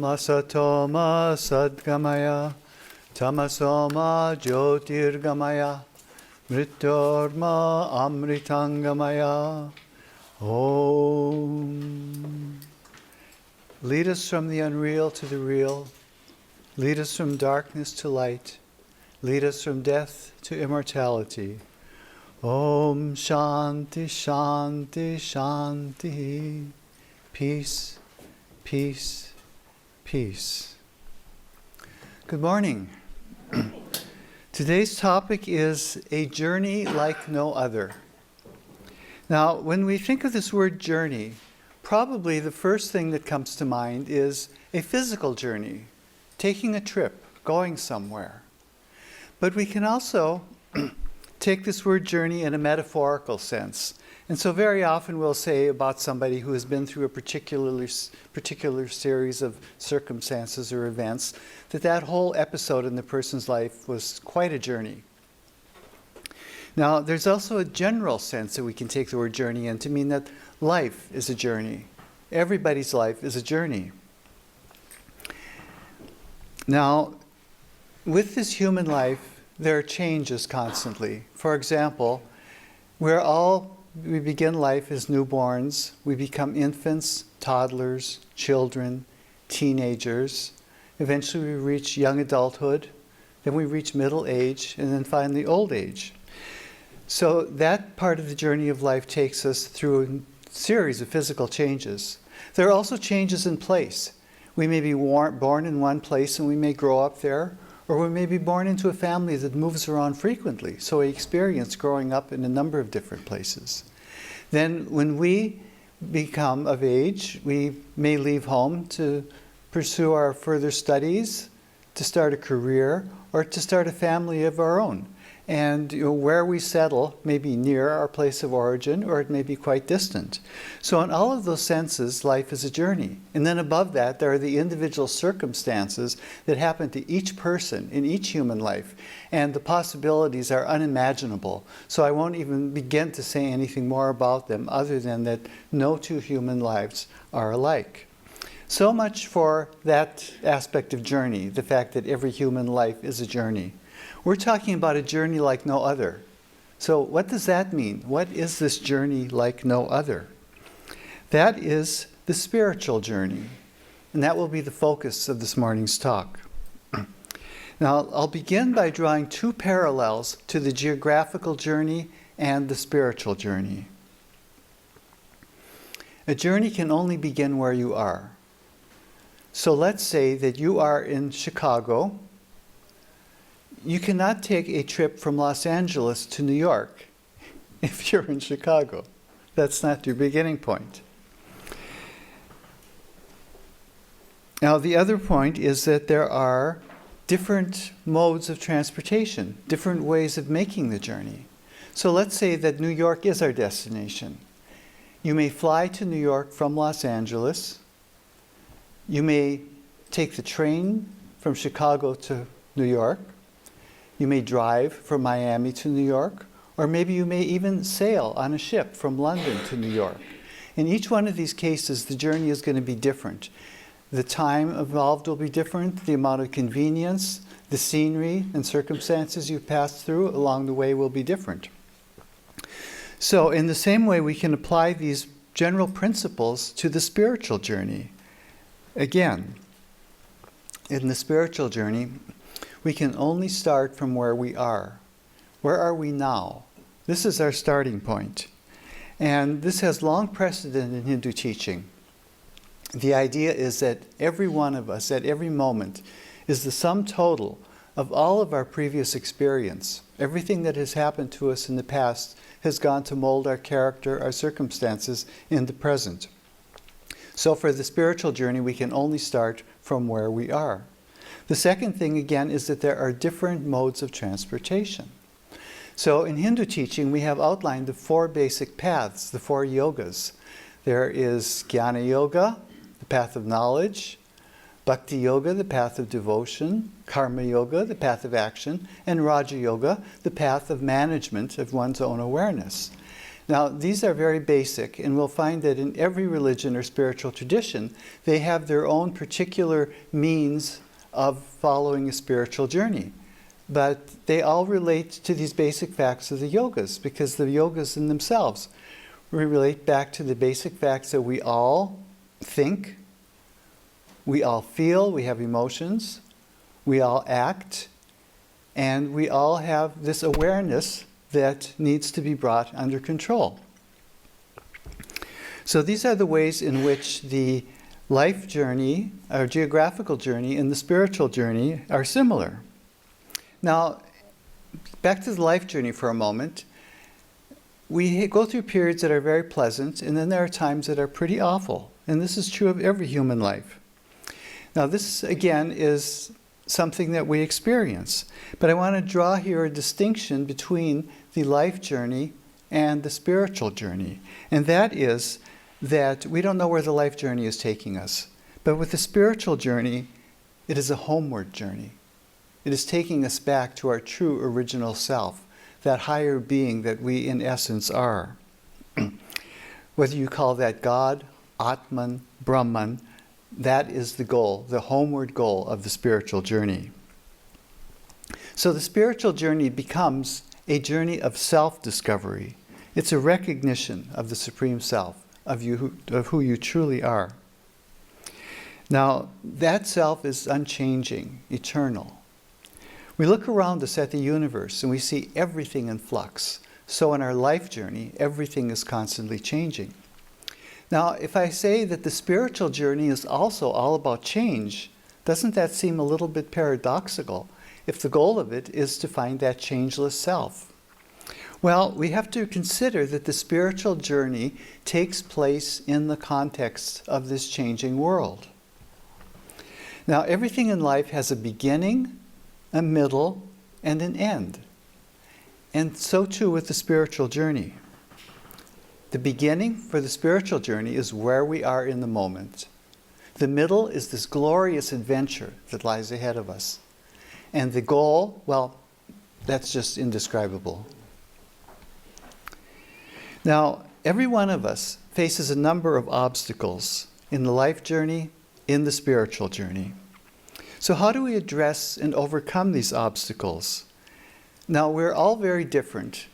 Tamasatoma sadgamaya, tamasoma jyotirgamaya, mrityorma amritangamaya. Om. Lead us from the unreal to the real. Lead us from darkness to light. Lead us from death to immortality. Om Shanti Shanti Shanti. Peace, peace, peace. Good morning. Today's topic is a journey like no other. Now, when we think of this word journey, probably the first thing that comes to mind is a physical journey, taking a trip, going somewhere. But we can also take this word journey in a metaphorical sense. And so very often we'll say about somebody who has been through a particular series of circumstances or events, that whole episode in the person's life was quite a journey. Now, there's also a general sense that we can take the word journey in to mean that life is a journey. Everybody's life is a journey. Now, with this human life, there are changes constantly. For example, we begin life as newborns. We become infants, toddlers, children, teenagers. Eventually we reach young adulthood. Then we reach middle age, and then finally old age. So that part of the journey of life takes us through a series of physical changes. There are also changes in place. We may be born in one place and we may grow up there, or we may be born into a family that moves around frequently. So we experience growing up in a number of different places. Then when we become of age, we may leave home to pursue our further studies, to start a career, or to start a family of our own. And where we settle may be near our place of origin, or it may be quite distant. So in all of those senses, life is a journey. And then above that, there are the individual circumstances that happen to each person in each human life. And the possibilities are unimaginable. So I won't even begin to say anything more about them other than that no two human lives are alike. So much for that aspect of journey, the fact that every human life is a journey. We're talking about a journey like no other. So what does that mean? What is this journey like no other? That is the spiritual journey. And that will be the focus of this morning's talk. Now, I'll begin by drawing two parallels to the geographical journey and the spiritual journey. A journey can only begin where you are. So let's say that you are in Chicago. You cannot take a trip from Los Angeles to New York if you're in Chicago. That's not your beginning point. Now, the other point is that there are different modes of transportation, different ways of making the journey. So let's say that New York is our destination. You may fly to New York from Los Angeles. You may take the train from Chicago to New York. You may drive from Miami to New York, or maybe you may even sail on a ship from London to New York. In each one of these cases, the journey is going to be different. The time involved will be different, the amount of convenience, the scenery and circumstances you pass through along the way will be different. So in the same way, we can apply these general principles to the spiritual journey. Again, in the spiritual journey, we can only start from where we are. Where are we now? This is our starting point. And this has long precedent in Hindu teaching. The idea is that every one of us, at every moment, is the sum total of all of our previous experience. Everything that has happened to us in the past has gone to mold our character, our circumstances in the present. So for the spiritual journey, we can only start from where we are. The second thing, again, is that there are different modes of transportation. So in Hindu teaching, we have outlined the four basic paths, the four yogas. There is Jnana Yoga, the path of knowledge, Bhakti Yoga, the path of devotion, Karma Yoga, the path of action, and Raja Yoga, the path of management of one's own awareness. Now, these are very basic, and we'll find that in every religion or spiritual tradition, they have their own particular means of following a spiritual journey. But they all relate to these basic facts of the yogas, because the yogas in themselves relate back to the basic facts that we all think, we all feel, we have emotions, we all act, and we all have this awareness that needs to be brought under control. So these are the ways in which the life journey, or geographical journey, and the spiritual journey are similar. Now, back to the life journey for a moment. We go through periods that are very pleasant, and then there are times that are pretty awful. And this is true of every human life. Now, this, again, is something that we experience. But I want to draw here a distinction between the life journey and the spiritual journey. And that is that we don't know where the life journey is taking us. But with the spiritual journey, it is a homeward journey. It is taking us back to our true original self, that higher being that we in essence are. Whether you call that God, Atman, Brahman, that is the goal, the homeward goal of the spiritual journey. So the spiritual journey becomes a journey of self-discovery. It's a recognition of the Supreme Self, of who you truly are. Now, that self is unchanging, eternal. We look around us at the universe and we see everything in flux. So in our life journey, everything is constantly changing. Now, if I say that the spiritual journey is also all about change, doesn't that seem a little bit paradoxical if the goal of it is to find that changeless self? Well, we have to consider that the spiritual journey takes place in the context of this changing world. Now, everything in life has a beginning, a middle, and an end. And so too with the spiritual journey. The beginning for the spiritual journey is where we are in the moment. The middle is this glorious adventure that lies ahead of us. And the goal, well, that's just indescribable. Now, every one of us faces a number of obstacles in the life journey, in the spiritual journey. So how do we address and overcome these obstacles? Now, we're all very different.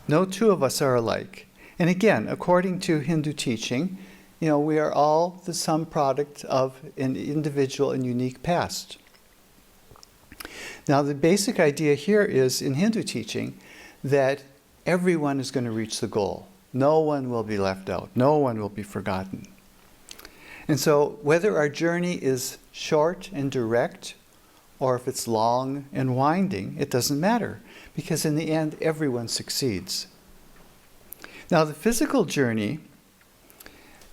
No two of us are alike. And again, according to Hindu teaching, we are all the sum product of an individual and unique past. Now, the basic idea here is, in Hindu teaching, that everyone is going to reach the goal. No one will be left out. No one will be forgotten. And so, whether our journey is short and direct, or if it's long and winding, it doesn't matter, because in the end, everyone succeeds. Now, the physical journey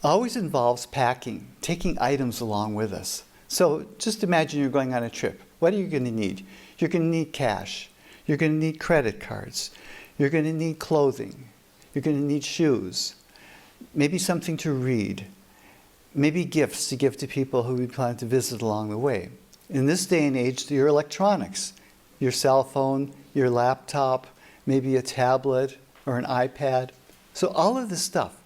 always involves packing, taking items along with us. So just imagine you're going on a trip. What are you going to need? You're going to need cash. You're going to need credit cards. You're going to need clothing. You're going to need shoes. Maybe something to read. Maybe gifts to give to people who we plan to visit along the way. In this day and age, your electronics, your cell phone, your laptop, maybe a tablet or an iPad. So all of this stuff.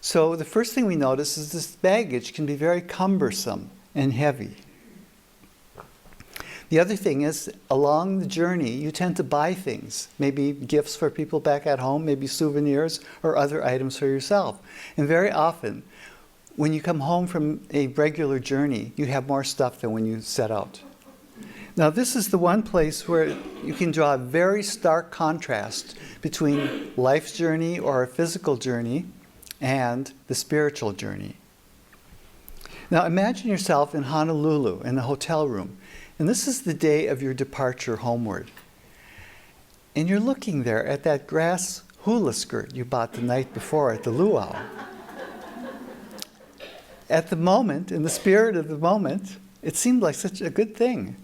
So the first thing we notice is this baggage can be very cumbersome and heavy. The other thing is, along the journey, you tend to buy things. Maybe gifts for people back at home, maybe souvenirs or other items for yourself. And very often, when you come home from a regular journey, you have more stuff than when you set out. Now, this is the one place where you can draw a very stark contrast between life's journey or a physical journey and the spiritual journey. Now, imagine yourself in Honolulu in a hotel room, and this is the day of your departure homeward. And you're looking there at that grass hula skirt you bought the night before at the luau. At the moment, in the spirit of the moment, it seemed like such a good thing.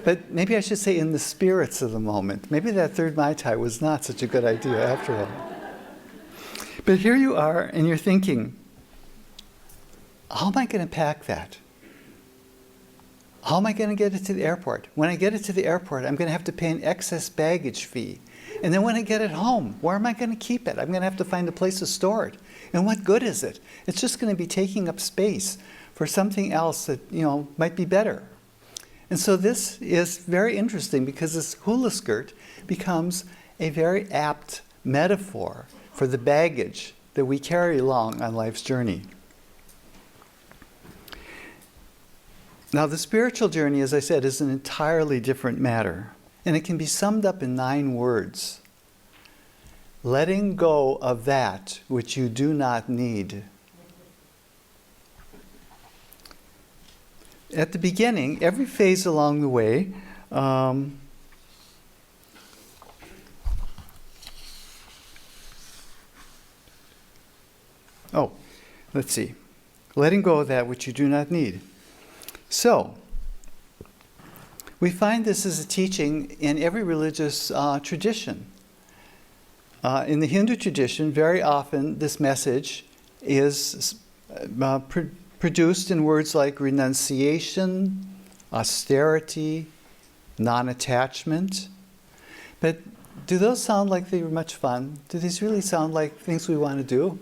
But maybe I should say in the spirits of the moment. Maybe that third Mai Tai was not such a good idea after all. But here you are, and you're thinking, how am I going to pack that? How am I going to get it to the airport? When I get it to the airport, I'm going to have to pay an excess baggage fee. And then when I get it home, where am I going to keep it? I'm going to have to find a place to store it. And what good is it? It's just going to be taking up space for something else that, might be better. And so this is very interesting because this hula skirt becomes a very apt metaphor for the baggage that we carry along on life's journey. Now, the spiritual journey, as I said, is an entirely different matter. And it can be summed up in 9 words. Letting go of that which you do not need. At the beginning, every phase along the way, let's see. Letting go of that which you do not need. So, we find this as a teaching in every religious tradition. In the Hindu tradition, very often this message is produced in words like renunciation, austerity, non-attachment. But do those sound like they were much fun? Do these really sound like things we want to do?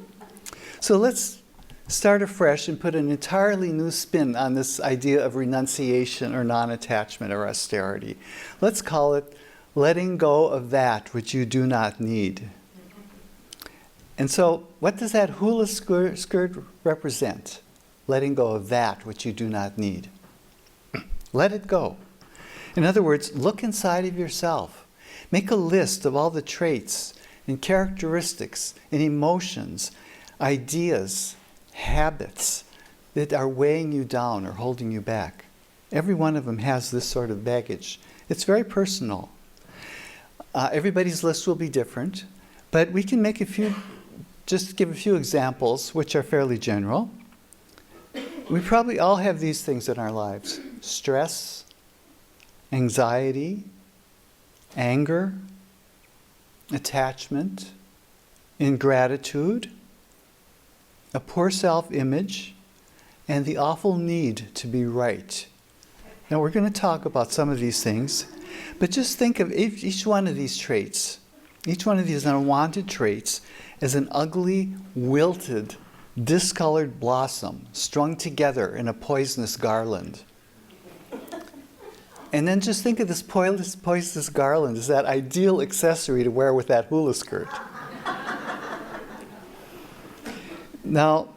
So let's start afresh and put an entirely new spin on this idea of renunciation or non-attachment or austerity. Let's call it letting go of that which you do not need. And so what does that hula skirt represent? Letting go of that which you do not need. Let it go. In other words, look inside of yourself. Make a list of all the traits and characteristics and emotions, ideas, habits that are weighing you down or holding you back. Every one of them has this sort of baggage. It's very personal. Everybody's list will be different, but we can make just give a few examples which are fairly general. We probably all have these things in our lives: stress, anxiety, anger, attachment, ingratitude, a poor self-image, and the awful need to be right. Now we're going to talk about some of these things, but just think of each one of these traits, each one of these unwanted traits, as an ugly, wilted, discolored blossom strung together in a poisonous garland. And then just think of this poisonous garland as that ideal accessory to wear with that hula skirt. Now,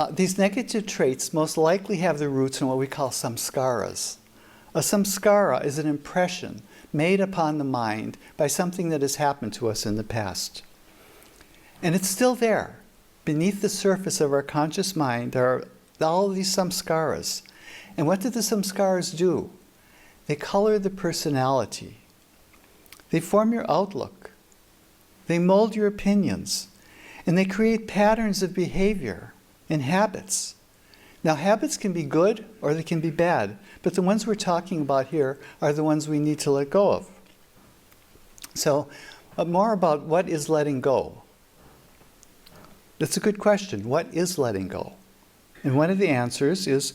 these negative traits most likely have their roots in what we call samskaras. A samskara is an impression made upon the mind by something that has happened to us in the past. And it's still there. Beneath the surface of our conscious mind are all these samskaras. And what do the samskaras do? They color the personality. They form your outlook. They mold your opinions. And they create patterns of behavior and habits. Now, habits can be good or they can be bad, but the ones we're talking about here are the ones we need to let go of. So, more about what is letting go. That's a good question. What is letting go? And one of the answers is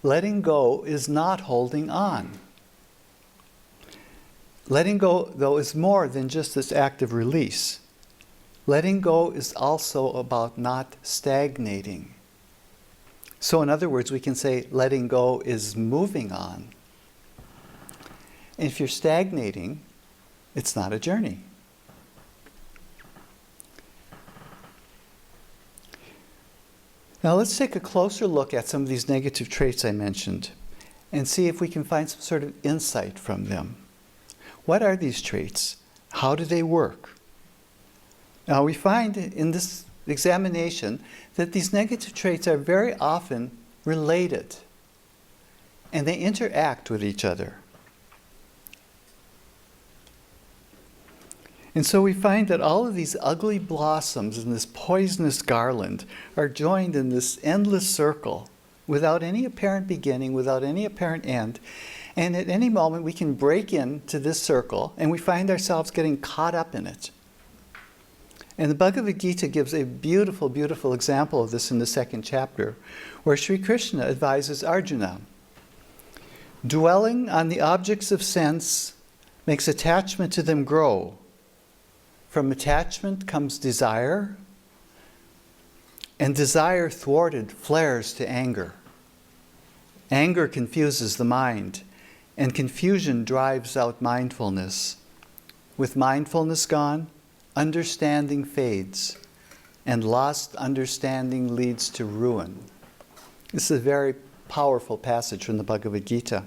letting go is not holding on. Letting go, though, is more than just this act of release. Letting go is also about not stagnating. So in other words, we can say letting go is moving on. And if you're stagnating, it's not a journey. Now let's take a closer look at some of these negative traits I mentioned and see if we can find some sort of insight from them. What are these traits? How do they work? Now we find in this examination that these negative traits are very often related and they interact with each other. And so we find that all of these ugly blossoms in this poisonous garland are joined in this endless circle without any apparent beginning, without any apparent end. And at any moment we can break into this circle and we find ourselves getting caught up in it. And the Bhagavad Gita gives a beautiful, beautiful example of this in the 2nd chapter, where Sri Krishna advises Arjuna, Dwelling on the objects of sense makes attachment to them grow. From attachment comes desire, and desire thwarted flares to anger. Anger confuses the mind, and confusion drives out mindfulness. With mindfulness gone, understanding fades, and lost understanding leads to ruin. This is a very powerful passage from the Bhagavad Gita.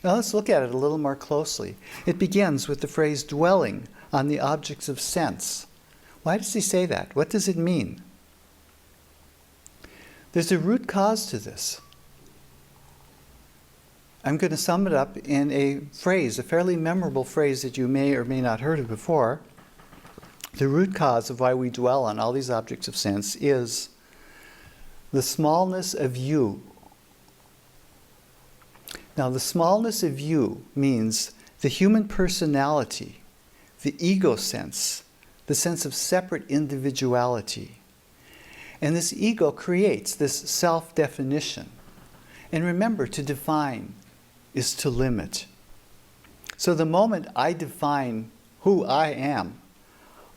Now let's look at it a little more closely. It begins with the phrase dwelling on the objects of sense. Why does he say that? What does it mean? There's a root cause to this. I'm going to sum it up in a phrase, a fairly memorable phrase that you may or may not have heard of before. The root cause of why we dwell on all these objects of sense is the smallness of you. Now, the smallness of you means the human personality, the ego sense, the sense of separate individuality. And this ego creates this self-definition. And remember, to define is to limit. So the moment I define who I am,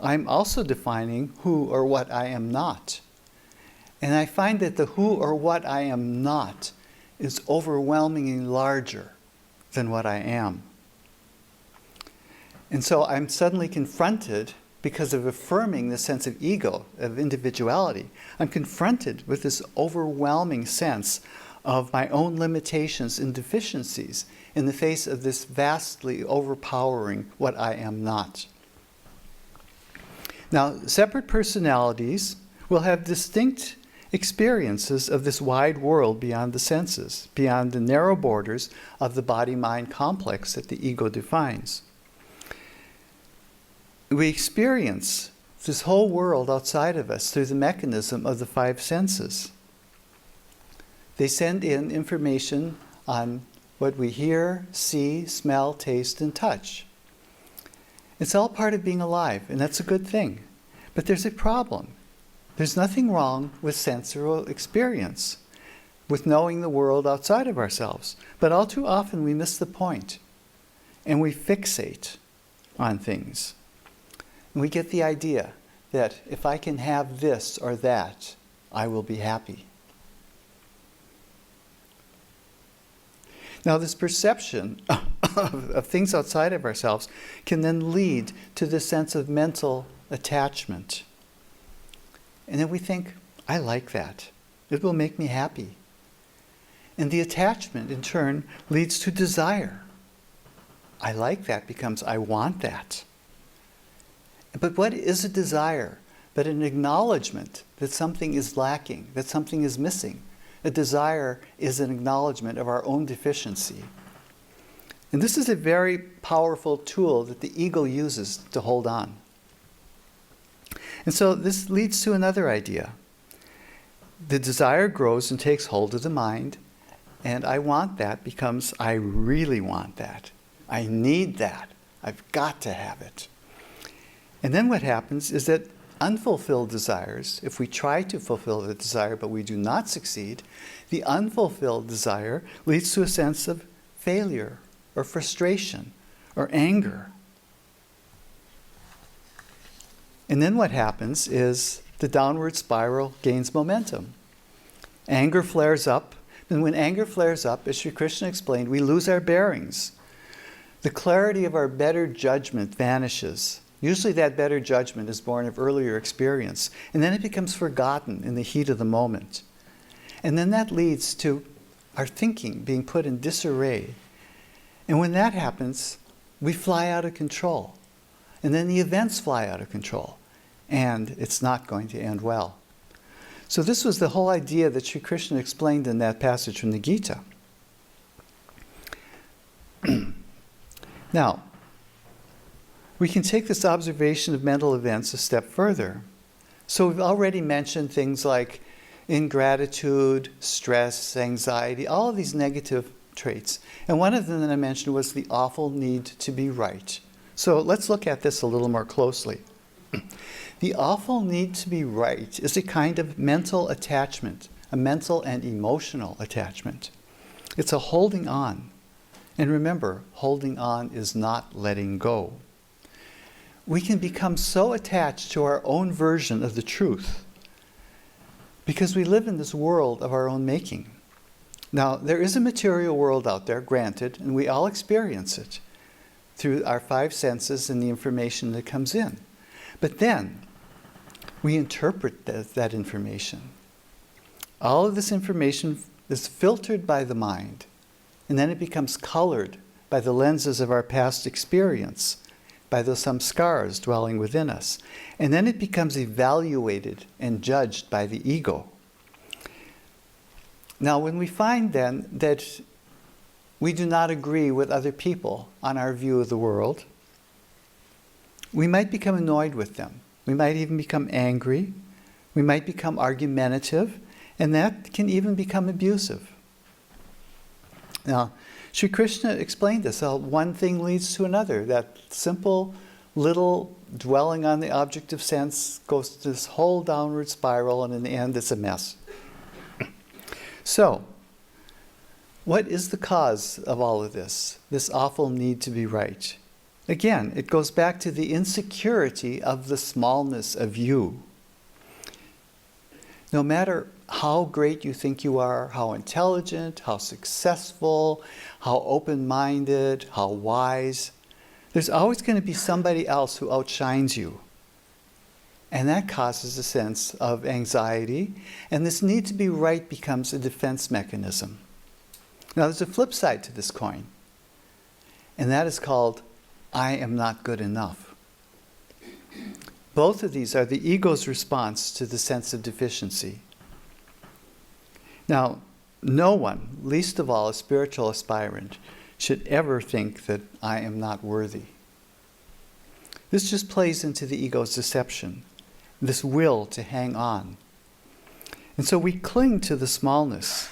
I'm also defining who or what I am not. And I find that the who or what I am not is overwhelmingly larger than what I am. And so I'm suddenly confronted, because of affirming the sense of ego, of individuality, I'm confronted with this overwhelming sense of my own limitations and deficiencies in the face of this vastly overpowering what I am not. Now, separate personalities will have distinct experiences of this wide world beyond the senses, beyond the narrow borders of the body-mind complex that the ego defines. We experience this whole world outside of us through the mechanism of the five senses. They send in information on what we hear, see, smell, taste, and touch. It's all part of being alive, and that's a good thing. But there's a problem. There's nothing wrong with sensorial experience, with knowing the world outside of ourselves. But all too often we miss the point, and we fixate on things. And we get the idea that if I can have this or that, I will be happy. Now, this perception of things outside of ourselves can then lead to this sense of mental attachment. And then we think, I like that. It will make me happy. And the attachment, in turn, leads to desire. I like that becomes I want that. But what is a desire but an acknowledgement that something is lacking, that something is missing? A desire is an acknowledgement of our own deficiency. And this is a very powerful tool that the ego uses to hold on. And so this leads to another idea. The desire grows and takes hold of the mind, and I want that becomes I really want that. I need that. I've got to have it. And then what happens is that unfulfilled desires, if we try to fulfill the desire but we do not succeed, the unfulfilled desire leads to a sense of failure or frustration or anger. And then what happens is the downward spiral gains momentum. Anger flares up, and when anger flares up, as Sri Krishna explained, we lose our bearings. The clarity of our better judgment vanishes. Usually that better judgment is born of earlier experience, and then it becomes forgotten in the heat of the moment. And then that leads to our thinking being put in disarray. And when that happens, we fly out of control. And then the events fly out of control. And it's not going to end well. So this was the whole idea that Sri Krishna explained in that passage from the Gita. Now, we can take this observation of mental events a step further. So we've already mentioned things like ingratitude, stress, anxiety, all of these negative traits. And one of them that I mentioned was the awful need to be right. So let's look at this a little more closely. The awful need to be right is a kind of mental attachment, a mental and emotional attachment. It's a holding on And remember, holding on is not letting go. We can become so attached to our own version of the truth because we live in this world of our own making. Now, there is a material world out there, granted, and we all experience it through our five senses and the information that comes in. But then, we interpret that information. All of this information is filtered by the mind, and then it becomes colored by the lenses of our past experience, by those samskaras dwelling within us. And then it becomes evaluated and judged by the ego. Now, when we find then that we do not agree with other people on our view of the world, we might become annoyed with them. We might even become angry. We might become argumentative, and that can even become abusive. Now, Sri Krishna explained this, how one thing leads to another. That simple little dwelling on the object of sense goes to this whole downward spiral, and in the end it's a mess. So, what is the cause of all of this awful need to be right? Again, it goes back to the insecurity of the smallness of you. No matter how great you think you are, how intelligent, how successful, how open-minded, how wise, there's always going to be somebody else who outshines you. And that causes a sense of anxiety, and this need to be right becomes a defense mechanism. Now, there's a flip side to this coin, and that is called, I am not good enough. Both of these are the ego's response to the sense of deficiency. Now, no one, least of all a spiritual aspirant, should ever think that I am not worthy. This just plays into the ego's deception, this will to hang on. And so we cling to the smallness,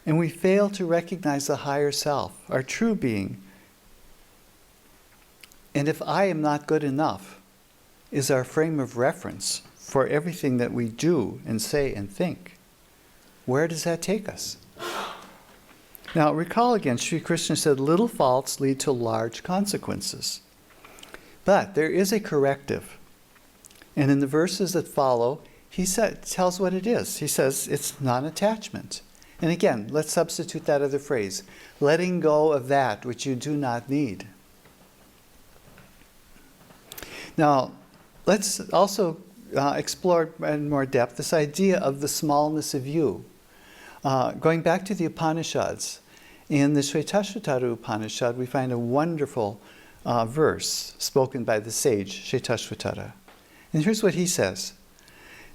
and we fail to recognize the higher self, our true being. And if I am not good enough is our frame of reference for everything that we do and say and think, where does that take us? Now, recall again, Sri Krishna said, little faults lead to large consequences. But there is a corrective. And in the verses that follow, he tells what it is. He says it's non-attachment. And again, let's substitute that other phrase, letting go of that which you do not need. Now, let's also explore in more depth this idea of the smallness of you. Going back to the Upanishads, in the Shvetashvatara Upanishad, we find a wonderful verse spoken by the sage Shvetashvatara. And here's what he says.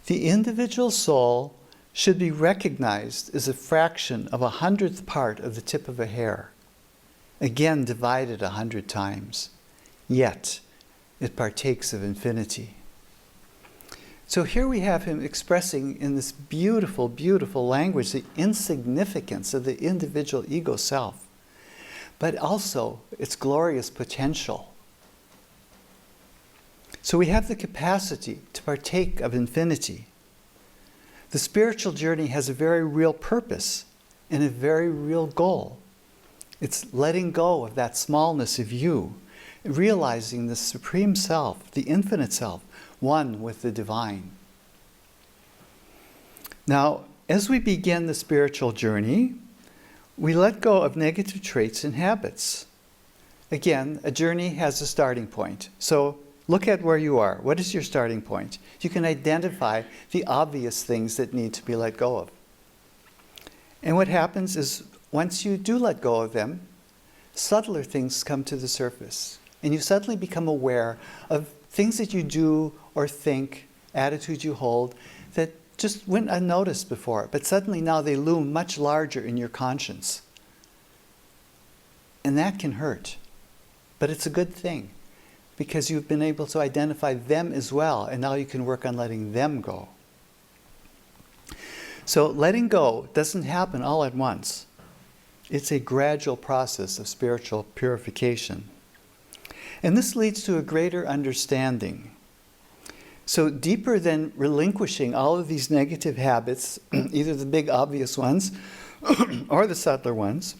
The individual soul should be recognized as a fraction of 100th part of the tip of a hair, again divided 100 times. Yet, it partakes of infinity. So here we have him expressing in this beautiful, beautiful language the insignificance of the individual ego self, but also its glorious potential. So we have the capacity to partake of infinity. The spiritual journey has a very real purpose and a very real goal. It's letting go of that smallness of you, realizing the supreme self, the infinite self, one with the divine. Now, as we begin the spiritual journey, we let go of negative traits and habits. Again, a journey has a starting point. So look at where you are. What is your starting point? You can identify the obvious things that need to be let go of. And what happens is, once you do let go of them, subtler things come to the surface. And you suddenly become aware of things that you do or think, attitudes you hold, that just went unnoticed before. But suddenly now they loom much larger in your conscience. And that can hurt. But it's a good thing, because you've been able to identify them as well, and now you can work on letting them go. So letting go doesn't happen all at once. It's a gradual process of spiritual purification. And this leads to a greater understanding. So deeper than relinquishing all of these negative habits, either the big obvious ones or the subtler ones,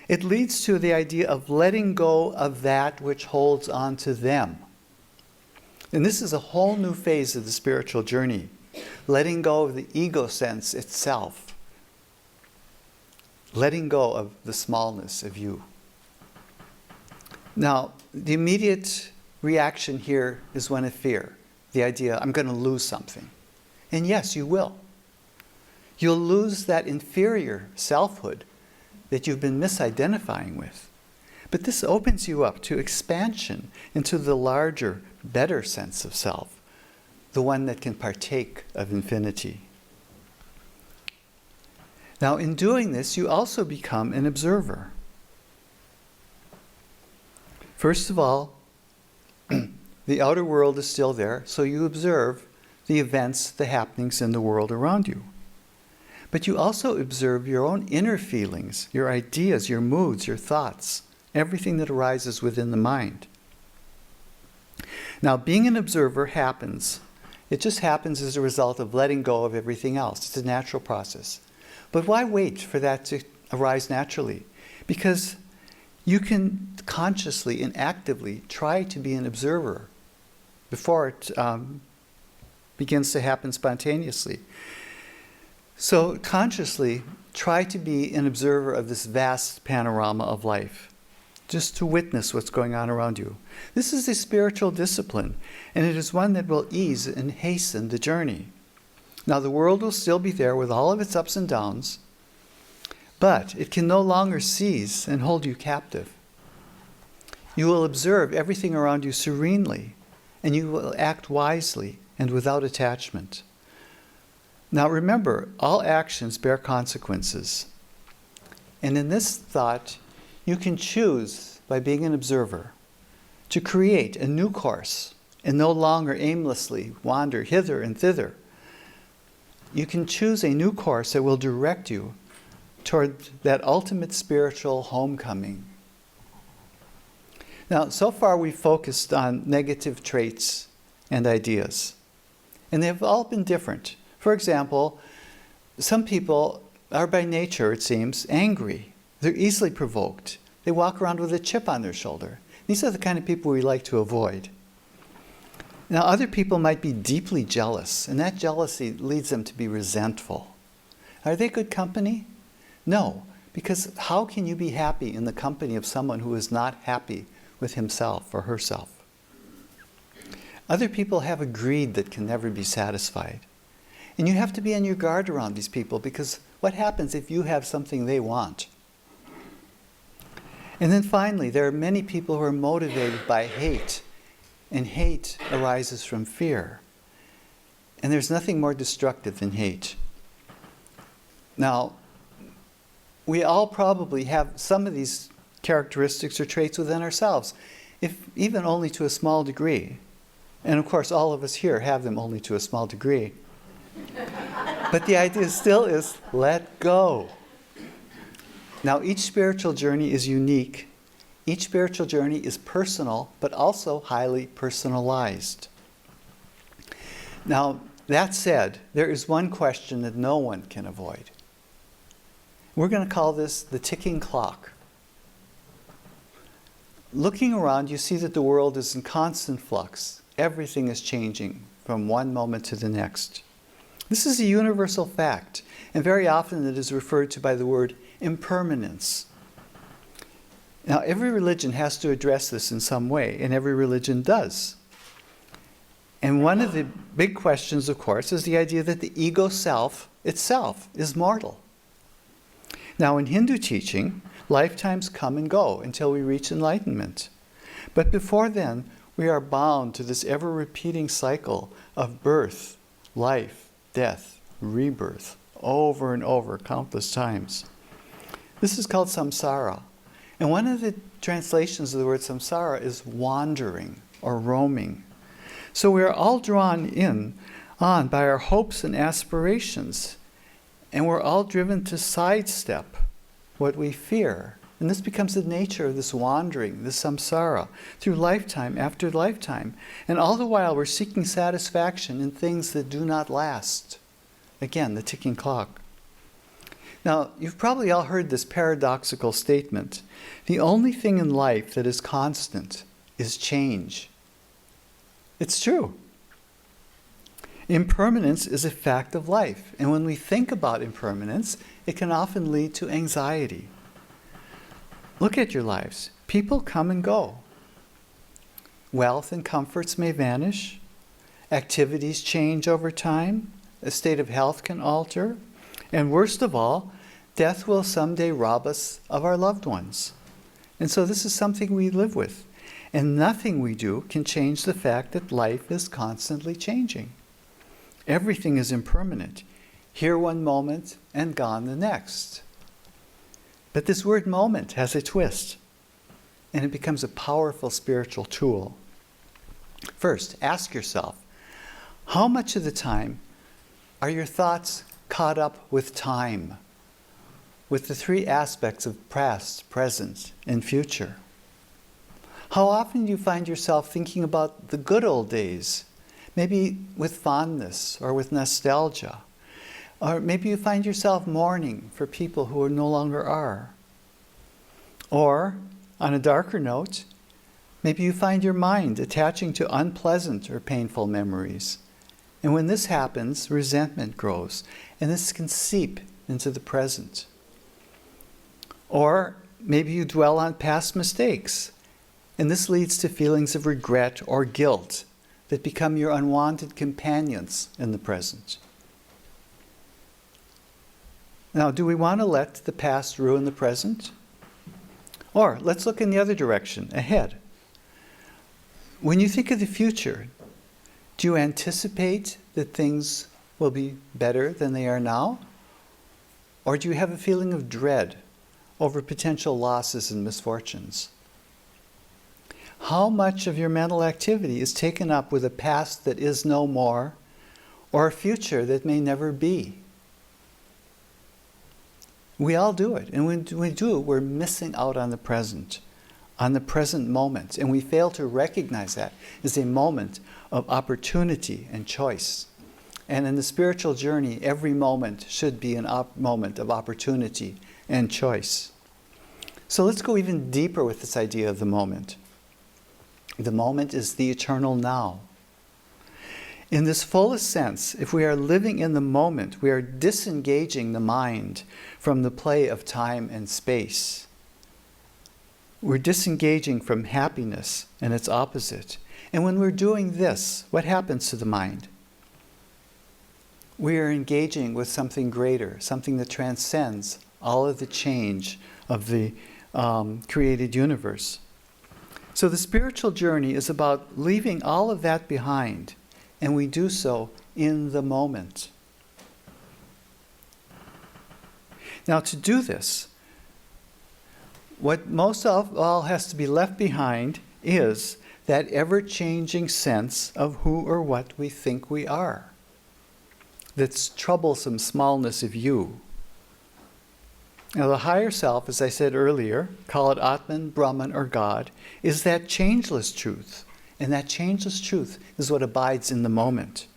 It leads to the idea of letting go of that which holds on to them. And this is a whole new phase of the spiritual journey. Letting go of the ego sense itself. Letting go of the smallness of you. Now, the immediate reaction here is one of fear. The idea, I'm going to lose something. And yes, you will. You'll lose that inferior selfhood that you've been misidentifying with. But this opens you up to expansion into the larger, better sense of self, the one that can partake of infinity. Now, in doing this, you also become an observer. First of all, the outer world is still there, so you observe the events, the happenings in the world around you. But you also observe your own inner feelings, your ideas, your moods, your thoughts, everything that arises within the mind. Now, being an observer happens. It just happens as a result of letting go of everything else. It's a natural process. But why wait for that to arise naturally? Because you can consciously and actively try to be an observer before it begins to happen spontaneously. So consciously try to be an observer of this vast panorama of life, just to witness what's going on around you. This is a spiritual discipline, and it is one that will ease and hasten the journey. Now, the world will still be there with all of its ups and downs, but it can no longer seize and hold you captive. You will observe everything around you serenely, and you will act wisely and without attachment. Now remember, all actions bear consequences. And in this thought, you can choose, by being an observer, to create a new course and no longer aimlessly wander hither and thither. You can choose a new course that will direct you toward that ultimate spiritual homecoming. Now, so far we've focused on negative traits and ideas. And they've all been different. For example, some people are by nature, it seems, angry. They're easily provoked. They walk around with a chip on their shoulder. These are the kind of people we like to avoid. Now, other people might be deeply jealous, and that jealousy leads them to be resentful. Are they good company? No, because how can you be happy in the company of someone who is not happy with himself or herself? Other people have a greed that can never be satisfied. And you have to be on your guard around these people, because what happens if you have something they want? And then finally, there are many people who are motivated by hate. And hate arises from fear. And there's nothing more destructive than hate. Now, we all probably have some of these characteristics or traits within ourselves, if even only to a small degree. And of course, all of us here have them only to a small degree. But the idea still is, let go. Now, each spiritual journey is unique. Each spiritual journey is personal, but also highly personalized. Now, that said, there is one question that no one can avoid. We're going to call this the ticking clock. Looking around, you see that the world is in constant flux. Everything is changing from one moment to the next. This is a universal fact, and very often it is referred to by the word impermanence. Now, every religion has to address this in some way, and every religion does. And one of the big questions, of course, is the idea that the ego self itself is mortal. Now, in Hindu teaching, lifetimes come and go until we reach enlightenment. But before then, we are bound to this ever-repeating cycle of birth, life, death, rebirth, over and over, countless times. This is called samsara. And one of the translations of the word samsara is wandering or roaming. So we are all drawn on by our hopes and aspirations. And we're all driven to sidestep what we fear. And this becomes the nature of this wandering, this samsara, through lifetime after lifetime. And all the while we're seeking satisfaction in things that do not last. Again, the ticking clock. Now, you've probably all heard this paradoxical statement. The only thing in life that is constant is change. It's true. Impermanence is a fact of life, and when we think about impermanence, it can often lead to anxiety. Look at your lives. People come and go. Wealth and comforts may vanish. Activities change over time. A state of health can alter. And worst of all, death will someday rob us of our loved ones. And so this is something we live with. And nothing we do can change the fact that life is constantly changing. Everything is impermanent. Here one moment and gone the next. But this word moment has a twist, and it becomes a powerful spiritual tool. First, ask yourself, how much of the time are your thoughts caught up with time, with the three aspects of past, present, and future? How often do you find yourself thinking about the good old days, maybe with fondness or with nostalgia? Or maybe you find yourself mourning for people who no longer are. Or, on a darker note, maybe you find your mind attaching to unpleasant or painful memories. And when this happens, resentment grows, and this can seep into the present. Or maybe you dwell on past mistakes, and this leads to feelings of regret or guilt that become your unwanted companions in the present. Now, do we want to let the past ruin the present? Or let's look in the other direction, ahead. When you think of the future, do you anticipate that things will be better than they are now? Or do you have a feeling of dread over potential losses and misfortunes? How much of your mental activity is taken up with a past that is no more, or a future that may never be? We all do it, and when we do, we're missing out on the present moment, and we fail to recognize that as a moment of opportunity and choice. And in the spiritual journey, every moment should be a moment of opportunity and choice. So let's go even deeper with this idea of the moment. The moment is the eternal now. In this fullest sense, if we are living in the moment, we are disengaging the mind from the play of time and space. We're disengaging from happiness and its opposite. And when we're doing this, what happens to the mind? We are engaging with something greater, something that transcends all of the change of the created universe. So the spiritual journey is about leaving all of that behind, and we do so in the moment. Now, to do this, what most of all has to be left behind is that ever-changing sense of who or what we think we are. That's troublesome smallness of you. Now, the higher self, as I said earlier, call it Atman, Brahman, or God, is that changeless truth. And that changeless truth is what abides in the moment.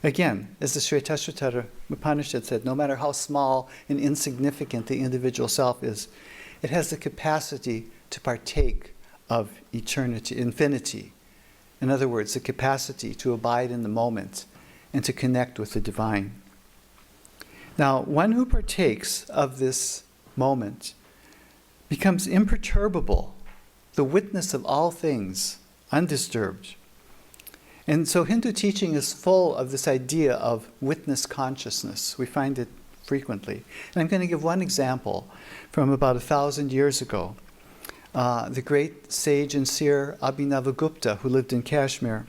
Again, as the Shvetashvatara Upanishad said, no matter how small and insignificant the individual self is, it has the capacity to partake of eternity, infinity. In other words, the capacity to abide in the moment and to connect with the divine. Now, one who partakes of this moment becomes imperturbable, the witness of all things, undisturbed. And so Hindu teaching is full of this idea of witness consciousness. We find it frequently. And I'm going to give one example from about 1,000 years ago. The great sage and seer Abhinavagupta, who lived in Kashmir,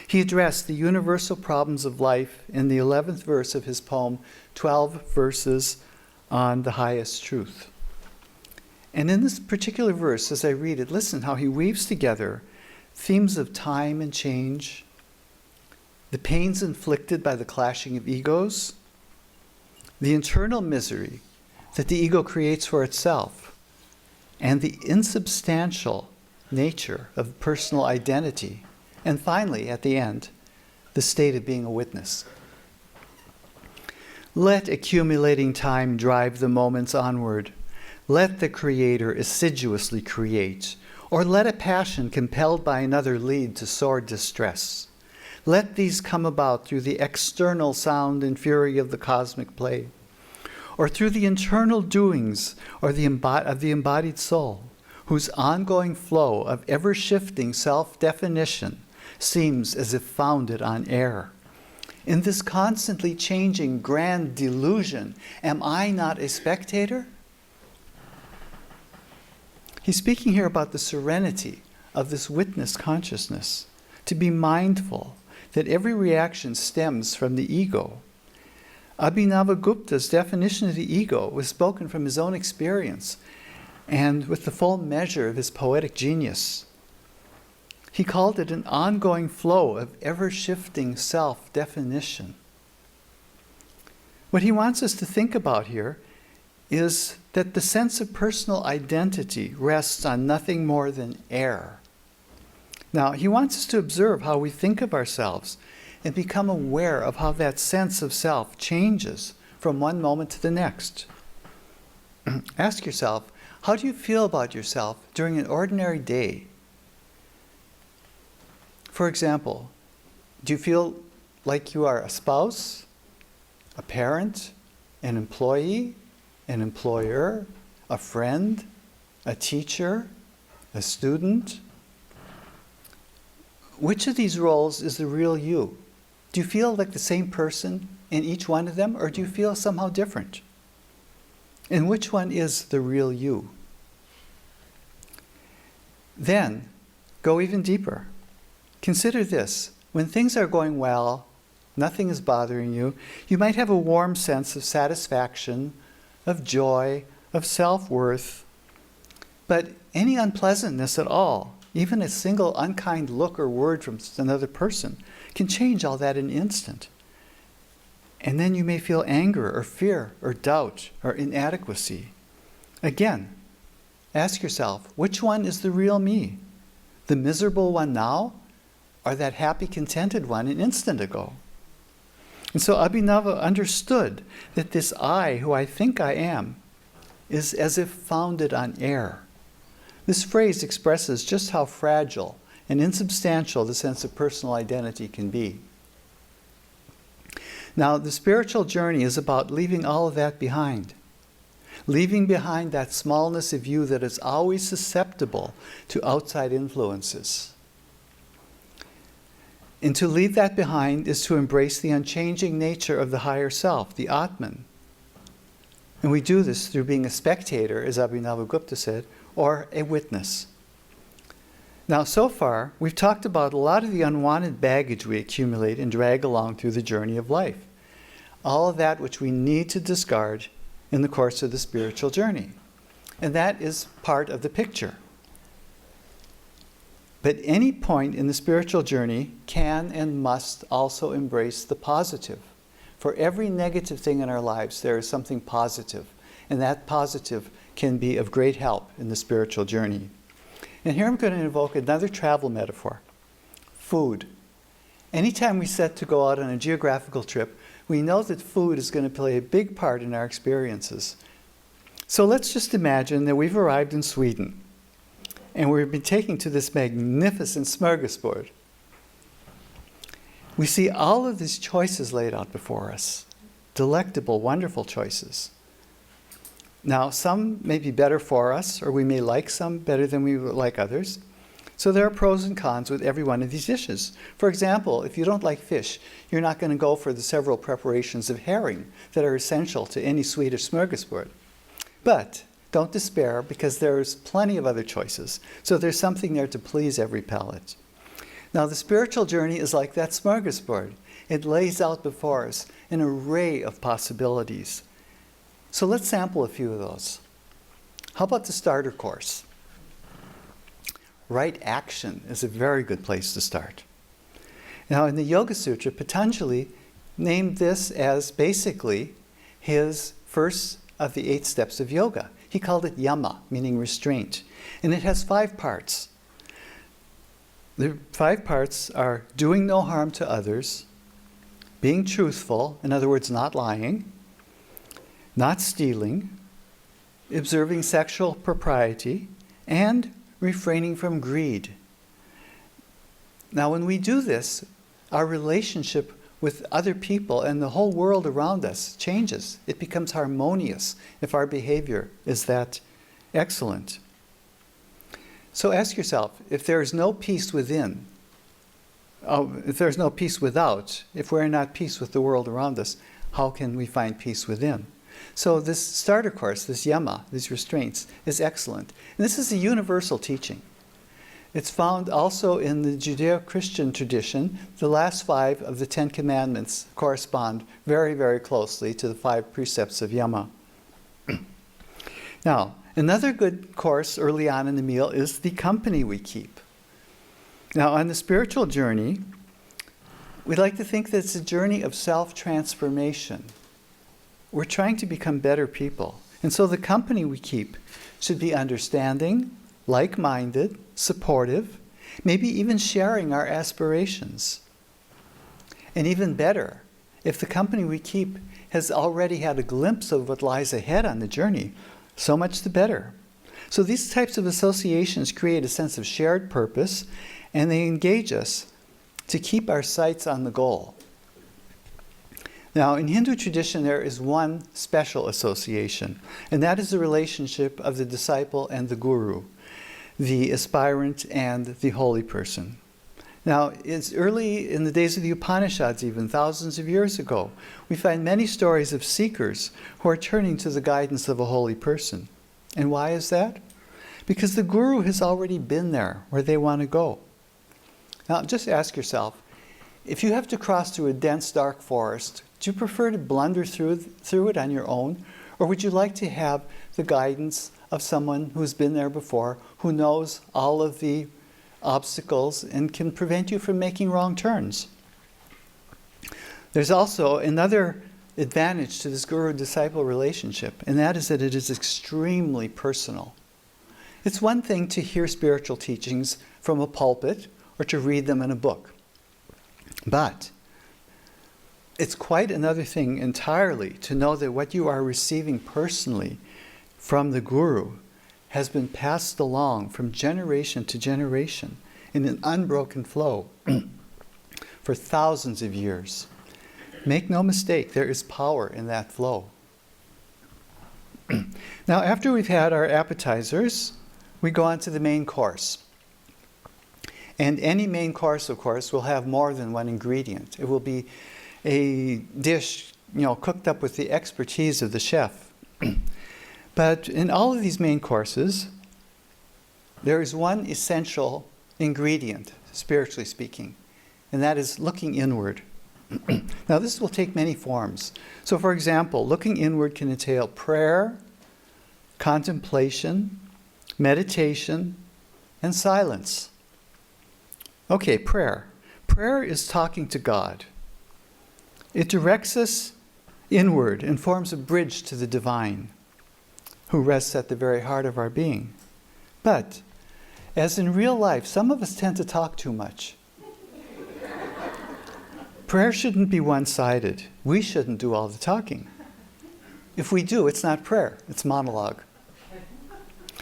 he addressed the universal problems of life in the 11th verse of his poem, 12 Verses on the Highest Truth. And in this particular verse, as I read it, listen how he weaves together themes of time and change, the pains inflicted by the clashing of egos, the internal misery that the ego creates for itself, and the insubstantial nature of personal identity. And finally, at the end, the state of being a witness. Let accumulating time drive the moments onward. Let the Creator assiduously create, or let a passion compelled by another lead to sore distress. Let these come about through the external sound and fury of the cosmic play, or through the internal doings of the embodied soul, whose ongoing flow of ever-shifting self-definition seems as if founded on air. In this constantly changing grand delusion, am I not a spectator? He's speaking here about the serenity of this witness consciousness, to be mindful that every reaction stems from the ego. Abhinavagupta's definition of the ego was spoken from his own experience and with the full measure of his poetic genius. He called it an ongoing flow of ever-shifting self-definition. What he wants us to think about here is that the sense of personal identity rests on nothing more than air. Now, he wants us to observe how we think of ourselves and become aware of how that sense of self changes from one moment to the next. Ask yourself, how do you feel about yourself during an ordinary day? For example, do you feel like you are a spouse, a parent, an employee, an employer, a friend, a teacher, a student? Which of these roles is the real you? Do you feel like the same person in each one of them, or do you feel somehow different? And which one is the real you? Then, go even deeper. Consider this. When things are going well, nothing is bothering you, you might have a warm sense of satisfaction, of joy, of self-worth. But any unpleasantness at all, even a single unkind look or word from another person, can change all that in an instant. And then you may feel anger or fear or doubt or inadequacy. Again, ask yourself, which one is the real me? The miserable one now, or that happy, contented one an instant ago? And so Abhinava understood that this I, who I think I am, is as if founded on air. This phrase expresses just how fragile and insubstantial the sense of personal identity can be. Now, the spiritual journey is about leaving all of that behind. Leaving behind that smallness of you that is always susceptible to outside influences. And to leave that behind is to embrace the unchanging nature of the higher self, the Atman. And we do this through being a spectator, as Abhinavagupta said, or a witness. Now, so far, we've talked about a lot of the unwanted baggage we accumulate and drag along through the journey of life. All of that which we need to discard in the course of the spiritual journey. And that is part of the picture. But any point in the spiritual journey can and must also embrace the positive. For every negative thing in our lives, there is something positive. And that positive can be of great help in the spiritual journey. And here I'm going to invoke another travel metaphor. Food. Anytime we set to go out on a geographical trip, we know that food is going to play a big part in our experiences. So let's just imagine that we've arrived in Sweden, and we've been taken to this magnificent smorgasbord. We see all of these choices laid out before us. Delectable, wonderful choices. Now, some may be better for us, or we may like some better than we like others. So there are pros and cons with every one of these dishes. For example, if you don't like fish, you're not going to go for the several preparations of herring that are essential to any Swedish smorgasbord. But don't despair, because there's plenty of other choices. So there's something there to please every palate. Now, the spiritual journey is like that smorgasbord. It lays out before us an array of possibilities. So let's sample a few of those. How about the starter course? Right action is a very good place to start. Now, in the Yoga Sutra, Patanjali named this as basically his first of the 8 steps of yoga. He called it yama, meaning restraint. And it has 5 parts. The 5 parts are doing no harm to others, being truthful, in other words, not lying, not stealing, observing sexual propriety, and refraining from greed. Now, when we do this, our relationship with other people and the whole world around us changes. It becomes harmonious if our behavior is that excellent. So ask yourself, if there is no peace within, if there's no peace without, if we're not at peace with the world around us, how can we find peace within? So this starter course, this yama, these restraints, is excellent. And this is a universal teaching. It's found also in the Judeo-Christian tradition. The last 5 of the 10 commandments correspond very, very closely to the 5 precepts of yama. Now, another good course early on in the meal is the company we keep. Now, on the spiritual journey, we like to think that it's a journey of self-transformation. We're trying to become better people. And so the company we keep should be understanding, like-minded, supportive, maybe even sharing our aspirations. And even better, if the company we keep has already had a glimpse of what lies ahead on the journey, so much the better. So these types of associations create a sense of shared purpose, and they engage us to keep our sights on the goal. Now, in Hindu tradition, there is one special association, and that is the relationship of the disciple and the guru, the aspirant and the holy person. Now, it's early in the days of the Upanishads, even thousands of years ago, we find many stories of seekers who are turning to the guidance of a holy person. And why is that? Because the guru has already been there where they want to go. Now, just ask yourself, if you have to cross through a dense, dark forest, do you prefer to blunder through it on your own? Or would you like to have the guidance of someone who's been there before, who knows all of the obstacles and can prevent you from making wrong turns? There's also another advantage to this guru-disciple relationship, and that is that it is extremely personal. It's one thing to hear spiritual teachings from a pulpit or to read them in a book. But it's quite another thing entirely to know that what you are receiving personally from the guru has been passed along from generation to generation in an unbroken flow for thousands of years. Make no mistake, there is power in that flow. Now, after we've had our appetizers, we go on to the main course. And any main course, of course, will have more than one ingredient. It will be a dish, cooked up with the expertise of the chef. But in all of these main courses, there is one essential ingredient, spiritually speaking, and that is looking inward. Now, this will take many forms. So, for example, looking inward can entail prayer, contemplation, meditation, and silence. Okay, prayer. Prayer is talking to God. It directs us inward and forms a bridge to the divine, who rests at the very heart of our being. But, as in real life, some of us tend to talk too much. Prayer shouldn't be one-sided. We shouldn't do all the talking. If we do, it's not prayer, it's monologue.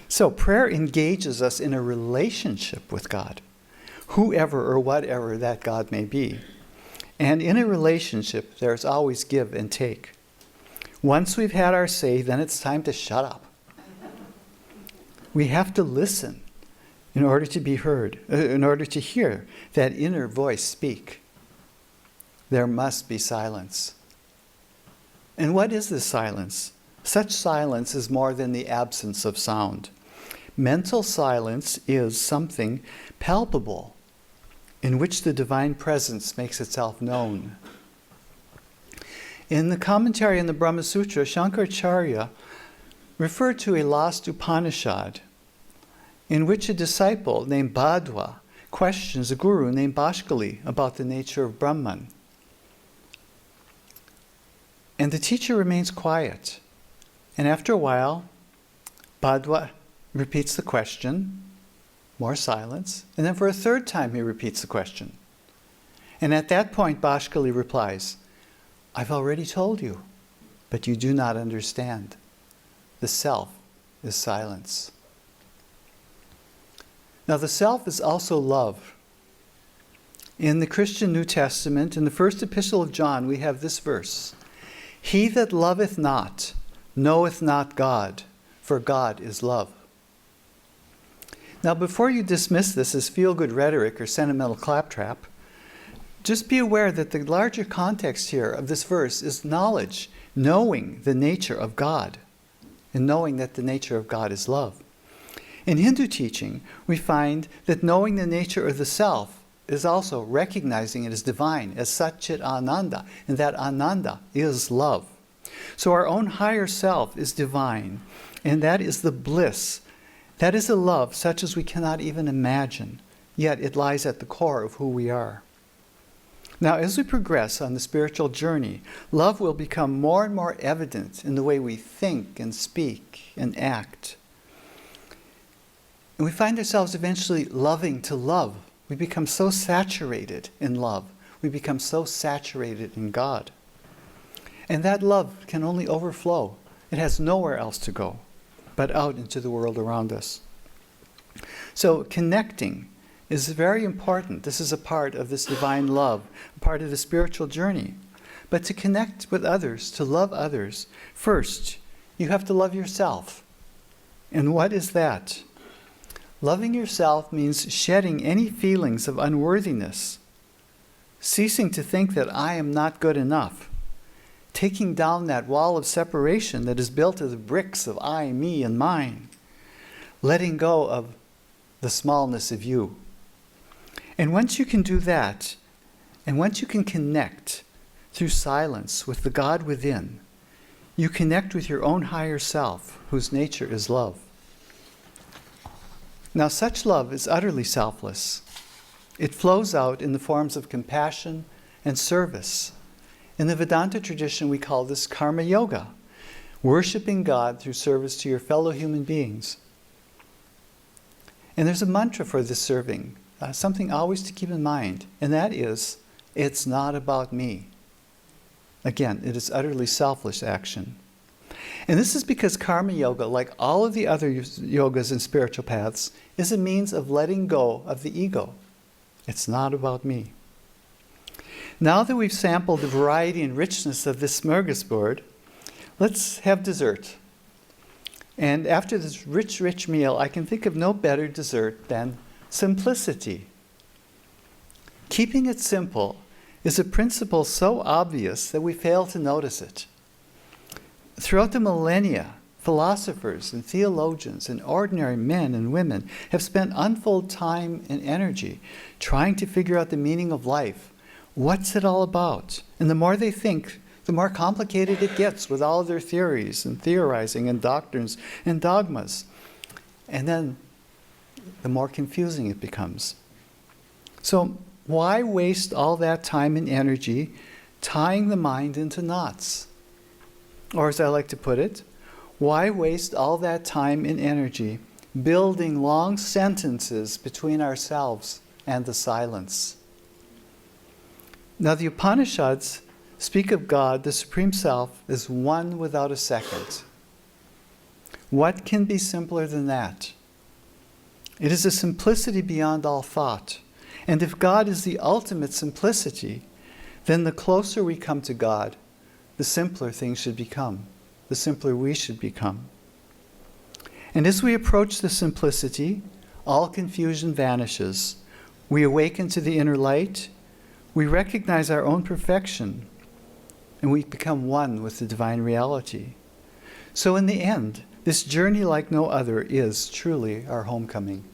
So prayer engages us in a relationship with God, whoever or whatever that God may be. And in a relationship, there's always give and take. Once we've had our say, then it's time to shut up. We have to listen in order to be heard, in order to hear that inner voice speak. There must be silence. And what is this silence? Such silence is more than the absence of sound. Mental silence is something palpable in which the divine presence makes itself known. In the commentary on the Brahma Sutra, Shankaracharya referred to a lost Upanishad in which a disciple named Bhadwa questions a guru named Bhaskali about the nature of Brahman. And the teacher remains quiet. And after a while, Bhadwa repeats the question, more silence, and then for a third time he repeats the question. And at that point, Bhaskali replies, I've already told you. but you do not understand. The self is silence. Now, the self is also love. In the Christian New Testament, in the first epistle of John, we have this verse: "He that loveth not knoweth not God, for God is love." Now, before you dismiss this as feel-good rhetoric or sentimental claptrap, just be aware that the larger context here of this verse is knowledge, knowing the nature of God, and knowing that the nature of God is love. In Hindu teaching, we find that knowing the nature of the self is also recognizing it as divine, as Satchit Ananda, and that Ananda is love. So our own higher self is divine, and that is the bliss. That is a love such as we cannot even imagine, yet it lies at the core of who we are. Now, as we progress on the spiritual journey, love will become more and more evident in the way we think and speak and act. And we find ourselves eventually loving to love. We become so saturated in love. We become so saturated in God. And that love can only overflow. It has nowhere else to go but out into the world around us. So connecting is very important. This is a part of this divine love, a part of the spiritual journey. But to connect with others, to love others, first, you have to love yourself. And what is that? Loving yourself means shedding any feelings of unworthiness, ceasing to think that I am not good enough, taking down that wall of separation that is built of the bricks of I, me, and mine, letting go of the smallness of you. And once you can do that, and once you can connect through silence with the God within, you connect with your own higher self, whose nature is love. Now, such love is utterly selfless. It flows out in the forms of compassion and service. In the Vedanta tradition, we call this karma yoga, worshiping God through service to your fellow human beings. And there's a mantra for this serving, something always to keep in mind, and that is, it's not about me. Again, it is utterly selfless action. And this is because karma yoga, like all of the other yogas and spiritual paths, is a means of letting go of the ego. It's not about me. Now that we've sampled the variety and richness of this smorgasbord, let's have dessert. And after this rich, rich meal, I can think of no better dessert than simplicity. Keeping it simple is a principle so obvious that we fail to notice it. Throughout the millennia, philosophers and theologians and ordinary men and women have spent untold time and energy trying to figure out the meaning of life. What's it all about? And the more they think, the more complicated it gets with all of their theories and theorizing and doctrines and dogmas. And then the more confusing it becomes. So why waste all that time and energy tying the mind into knots? Or as I like to put it, why waste all that time and energy building long sentences between ourselves and the silence? Now the Upanishads speak of God, the Supreme Self, as one without a second. What can be simpler than that? It is a simplicity beyond all thought. And if God is the ultimate simplicity, then the closer we come to God, the simpler things should become, the simpler we should become. And as we approach the simplicity, all confusion vanishes. We awaken to the inner light, we recognize our own perfection, and we become one with the divine reality. So in the end, this journey like no other is truly our homecoming.